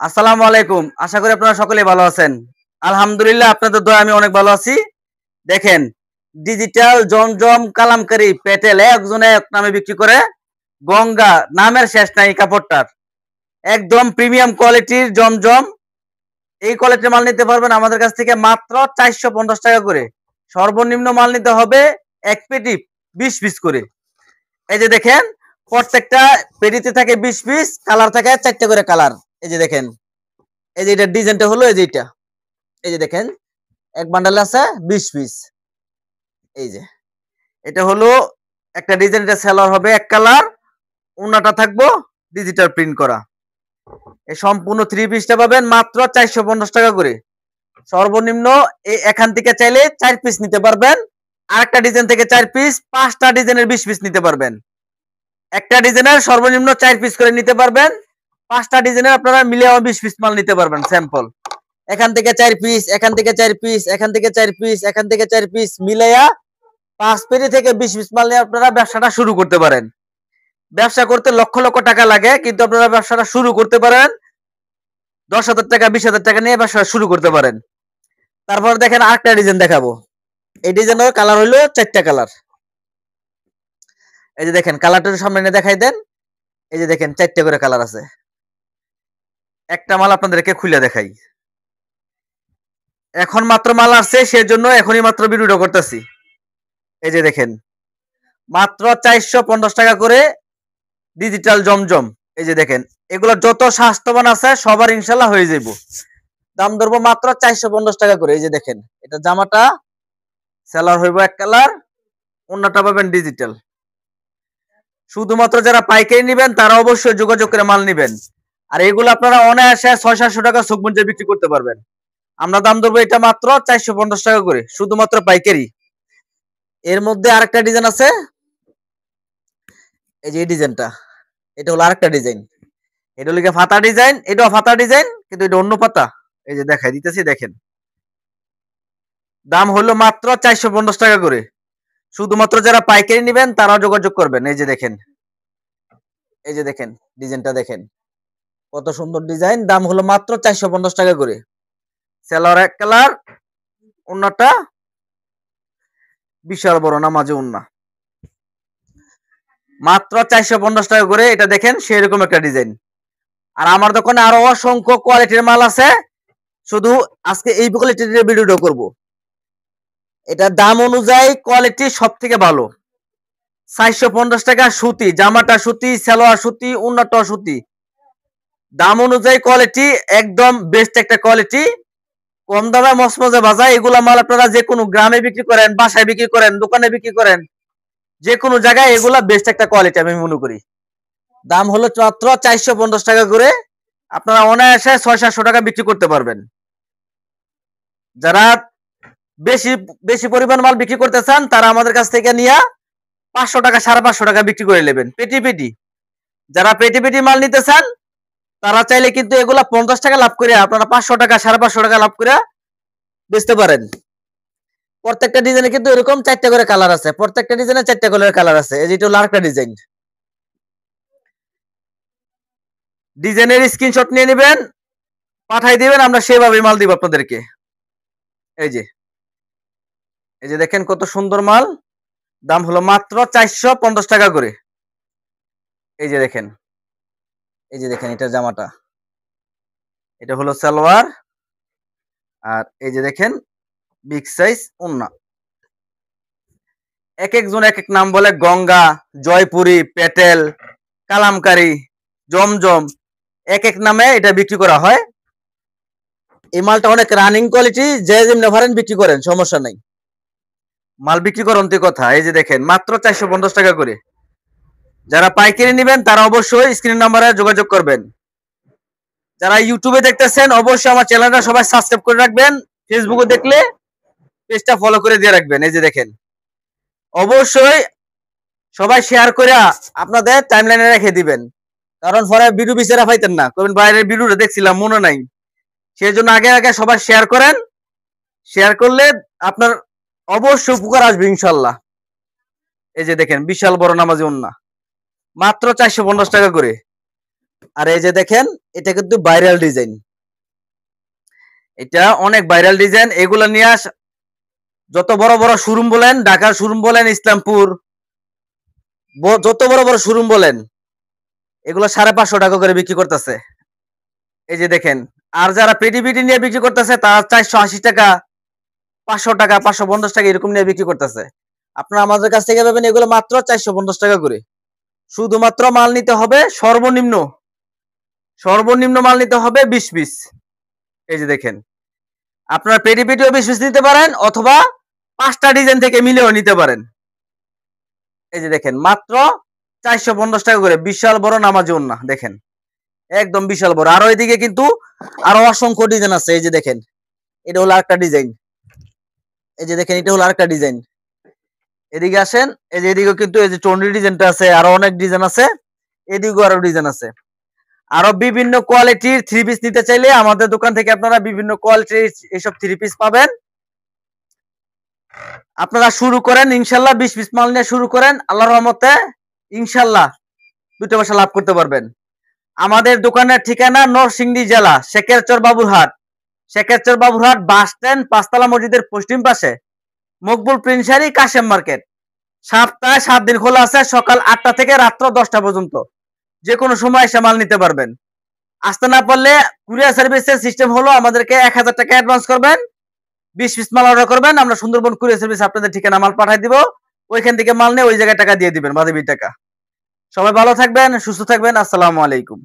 আসসালামু আলাইকুম। আশা করি আপনারা সকলেই ভালো আছেন। আলহামদুলিল্লাহ আপনাদের দোয়ায় আমি অনেক ভালো আছি। দেখেন, ডিজিটাল জমজম কালামকারী প্যাটেল একজনে এক নামে বিক্রি করে। গঙ্গা নামের শেষ নাই এই কাপড়টার। একদম প্রিমিয়াম কোয়ালিটির জমজম। এই কোয়ালিটির মাল নিতে পারবেন আমাদের কাছ থেকে মাত্র ৪৫০ টাকা করে। সর্বনিম্ন মাল নিতে হবে ১ পেটি ২০ পিস করে। এই যে দেখেন, প্রত্যেকটা পেটিতে থাকে ২০ পিস, কালার থাকে ৪টা করে কালার। এই যে দেখেন, এই যে এটার ডিজাইনটা হলো এই যে এটা। এই যে দেখেন, এক বান্ডালে আছে ২০ পিস। এই যে এটা হলো একটা ডিজাইন, এটা সেলার হবে এক কালার, ওন্নাটা থাকবো ডিজিটাল প্রিন্ট করা। এই সম্পূর্ণ 3 পিসটা পাবেন মাত্র ৪৫০ টাকা করে। সর্বনিম্ন এই এখান থেকে চাইলে ৪ পিস নিতে পারবেন। আরেকটা ডিজাইন থেকে ৪ পিস, ৫টা ডিজাইনের ২০ পিস নিতে পারবেন। একটা ডিজাইনের সর্বনিম্ন ৪ পিস করে নিতে পারবেন। ৫টা ডিজাইনের আপনারা মিলে ২০ পিস মাল নিতে পারবেন স্যাম্পল। এখান থেকে ৪ পিস, এখান থেকে ৪ পিস, এখান থেকে ৪ পিস, এখান থেকে ৪ পিস মিলাইয়া ৫ পেটি থেকে ২০ পিস মাল নিয়ে আপনারা ব্যবসাটা শুরু করতে পারেন। ব্যবসা করতে লক্ষ লক্ষ টাকা লাগে, কিন্তু আপনারা ব্যবসাটা শুরু করতে পারেন ১০,০০০ টাকা ২০,০০০ টাকা নিয়ে ব্যবসা শুরু করতে পারেন। তারপর দেখেন আরেকটা ডিজাইন দেখাবো। এই ডিজাইনের কালার হলো ৪টা কালার। এই যে দেখেন, কালারটা সামনে নিয়ে দেখাই দেন। এই যে দেখেন ৪টা করে কালার আছে। একটা মাল আপনাদেরকে খুলে দেখাই। এখন মাত্র মাল আসছে, সেজন্য এখনই মাত্র ভিডিওটা করতেছি। এই যে দেখেন, মাত্র ৪৫০ টাকা করে ডিজিটাল জমজম। এই যে দেখেন, এগুলো যত স্বাস্থ্যবান আছে সবার ইনশাল্লাহ হয়ে যাইব। দাম ধরবো মাত্র ৪৫০ টাকা করে। এই যে দেখেন, এটা জামাটা সেলার হইব এক কালার, অন্যটা পাবেন ডিজিটাল। শুধুমাত্র যারা পাইকারি নেবেন তারা অবশ্যই যোগাযোগ করে মাল নেবেন। আর এগুলো আপনারা অনায়াসে ৬০০-৭০০ টাকা চোখ বুঝে বিক্রি করতে পারবেন। আমরা দাম ধরবো এটা মাত্র ৪৫০ টাকা করে, শুধুমাত্র পাইকারি। এর মধ্যে আরেকটা ডিজাইন আছে। এই যে এই ডিজাইনটা, এটা হলো আরেকটা ডিজাইন। এটা হলো ফাতা ডিজাইন, এটাও ফাতা ডিজাইন, কিন্তু এটা অন্য পাতা। এই যে দেখাই দিতেছি, দেখেন। দাম হলো মাত্র ৪৫০ টাকা করে। শুধুমাত্র যারা পাইকারি নেবেন তারা যোগাযোগ করবেন। এই যে দেখেন, এই যে দেখেন ডিজাইনটা দেখেন, কত সুন্দর ডিজাইন। দাম হলো মাত্র ৪৫০ টাকা করে। সেলার এক কালার, ওন্নাটা বিশাল বড় নামাজে ওন্না। মাত্র ৪৫০ টাকা করে। এটা দেখেন সেরকম একটা ডিজাইন। আর আমার দোকানে আরো অসংখ্য কোয়ালিটির মাল আছে, শুধু আজকে এই কোয়ালিটির ভিডিওটা করব। এটা দাম অনুযায়ী কোয়ালিটি সব থেকে ভালো। ৪৫০ টাকা সুতি, জামাটা সুতি, সালোয়ার সুতি, ওন্নাটা সুতি। দাম অনুযায়ী কোয়ালিটি একদম বেস্ট একটা কোয়ালিটি। কম দামে মসমসে বাজায়। এগুলা মাল আপনারা যে কোনো গ্রামে বিক্রি করেন, বাসায় বিক্রি করেন, দোকানে বিক্রি করেন, যে কোনো জায়গায় এগুলা বেস্ট একটা কোয়ালিটি আমি মনে করি। দাম হলো মাত্র ৪৫০ টাকা করে। আপনারা অনায়াসে ৬০০-৭০০ টাকা বিক্রি করতে পারবেন। যারা বেশি বেশি পরিমাণ মাল বিক্রি করতে চান তারা আমাদের কাছ থেকে নিয়ে ৫০০ টাকা ৫৫০ টাকা বিক্রি করে নেবেন পেটি পেটি। যারা পেটি পেটি মাল নিতে চান তারা চাইলে কিন্তু এগুলা ৫০ টাকা লাভ করে আপনারা ৫০০ টাকা ৫৫০ টাকা লাভ করে বেচতে পারেন। প্রত্যেকটা ডিজাইনে কিন্তু এরকম ৪টা করে কালার আছে। প্রত্যেকটা ডিজাইনে ৪টা করে কালার আছে। এই যেটা হলো আরেকটা ডিজাইন। ডিজাইনের স্ক্রিনশট নিয়ে নেবেন, পাঠাই দিবেন, আমরা সেভাবে মাল দিব আপনাদেরকে। এই যে, এই যে দেখেন কত সুন্দর মাল। দাম হলো মাত্র ৪৫০ টাকা করে। এই যে দেখেন, এই যে দেখেন এটা জামাটা, এটা হলো সালোয়ার। আর এই যে দেখেন বিগ সাইজ ওন্না। এক একজন এক এক নাম বলে, গঙ্গা, জয়পুরি, প্যাটেল, কালামকারী, জমজম, এক এক নামে এটা বিক্রি করা হয়। এই মালটা অনেক রানিং কোয়ালিটি, যে যেমনি পারেন বিক্রি করেন, সমস্যা নাই। মাল বিক্রি করেন তো কথা। এই যে দেখেন মাত্র ৪৫০ টাকা করে। যারা পাইকারি নেবেন তারা অবশ্যই স্ক্রিন নাম্বারে যোগাযোগ করবেন। যারা ইউটিউবে দেখতেছেন অবশ্যই আমার চ্যানেলটা সবাই সাবস্ক্রাইব করে রাখবেন। ফেসবুকে দেখলে পেজটা ফলো করে দিয়ে রাখবেন। এই যে দেখেন, অবশ্যই সবাই শেয়ার করে আপনাদের টাইমলাইনে রেখে দিবেন, কারণ পরে ভিডিও বিচারা পাইতেন না, কবেন বাইরের ভিডিওটা দেখছিলাম মনে নাই। সেই জন্য আগে আগে সবাই শেয়ার করেন। শেয়ার করলে আপনার অবশ্যই উপকার আসবে ইনশাল্লাহ। এই যে দেখেন বিশাল বড় নামাজি ওন্না, মাত্র ৪৫০ টাকা করে। আর এই যে দেখেন, এটা কিন্তু ভাইরাল ডিজাইন, এটা অনেক ভাইরাল ডিজাইন। এগুলো নিয়ে যত বড় বড় শোরুম বলেন, ঢাকার শোরুম বলেন, ইসলামপুর, যত বড় বড় শোরুম বলেন, এগুলো 550 টাকা করে বিক্রি করতেছে। এই যে দেখেন, আর যারা পেটি পেটি নিয়ে বিক্রি করতেছে তারা 480 টাকা, 500 টাকা, 550 টাকা এরকম নিয়ে বিক্রি করতেছে। আপনারা আমাদের কাছ থেকে পাবেন এগুলো মাত্র 450 টাকা করে। শুধুমাত্র মাল নিতে হবে সর্বনিম্ন মাল নিতে হবে 20 পিস। এই যে দেখেন, আপনারা পেটি পেটিও 20 পিস নিতে পারেন, অথবা 5টা ডিজাইন থেকে মিলেও নিতে পারেন। এই যে দেখেন, মাত্র 450 টাকা করে, বিশাল বড় নামাজি ওন্না, দেখেন একদম বিশাল বড়। আর ওইদিকে কিন্তু আরো অসংখ্য ডিজাইন আছে। এই যে দেখেন, এটা হলো আরেকটা ডিজাইন। এই যে দেখেন, এটা হলো আরেকটা ডিজাইন। এদিকে আসেন, এই যে এদিকে কিন্তু এই যে চন্ডি ডিজাইনটা আছে, আরো অনেক ডিজাইন আছে, এদিকেও আরো ডিজাইন আছে। আরো বিভিন্ন কোয়ালিটির 3 পিস নিতে চাইলে আমাদের দোকান থেকে আপনারা বিভিন্ন কোয়ালিটির এইসব 3 পিস পাবেন। আপনারা শুরু করেন ইনশাল্লাহ, 20 পিস মাল নিয়ে শুরু করেন, আল্লাহর রহমতে ইনশাল্লাহ 2টা পয়সা লাভ করতে পারবেন। আমাদের দোকানের ঠিকানা নরসিংদী জেলা, শেখেরচর বাবুরহাট বাস স্ট্যান্ড, 5তলা মসজিদের পশ্চিম পাশে, মকবুল প্রিন্সারি, কাশেম মার্কেট। সপ্তাহে 7 দিন খোলা আছে, সকাল 8টা থেকে রাত্র 10টা পর্যন্ত। যে কোনো সময় এসে মাল নিতে পারবেন। আসতে না পারলে কুরিয়ার সার্ভিসের সিস্টেম হলো, আমাদেরকে 1000 টাকা অ্যাডভান্স করবেন, 20 পিস মাল অর্ডার করবেন, আমরা সুন্দরবন কুরিয়ার সার্ভিস আপনাদের ঠিকানা মাল পাঠিয়ে দিব। ওইখান থেকে মাল নিয়ে ওই জায়গায় টাকা দিয়ে দিবেন, বাদে টাকা। সবাই ভালো থাকবেন, সুস্থ থাকবেন। আসসালামু আলাইকুম।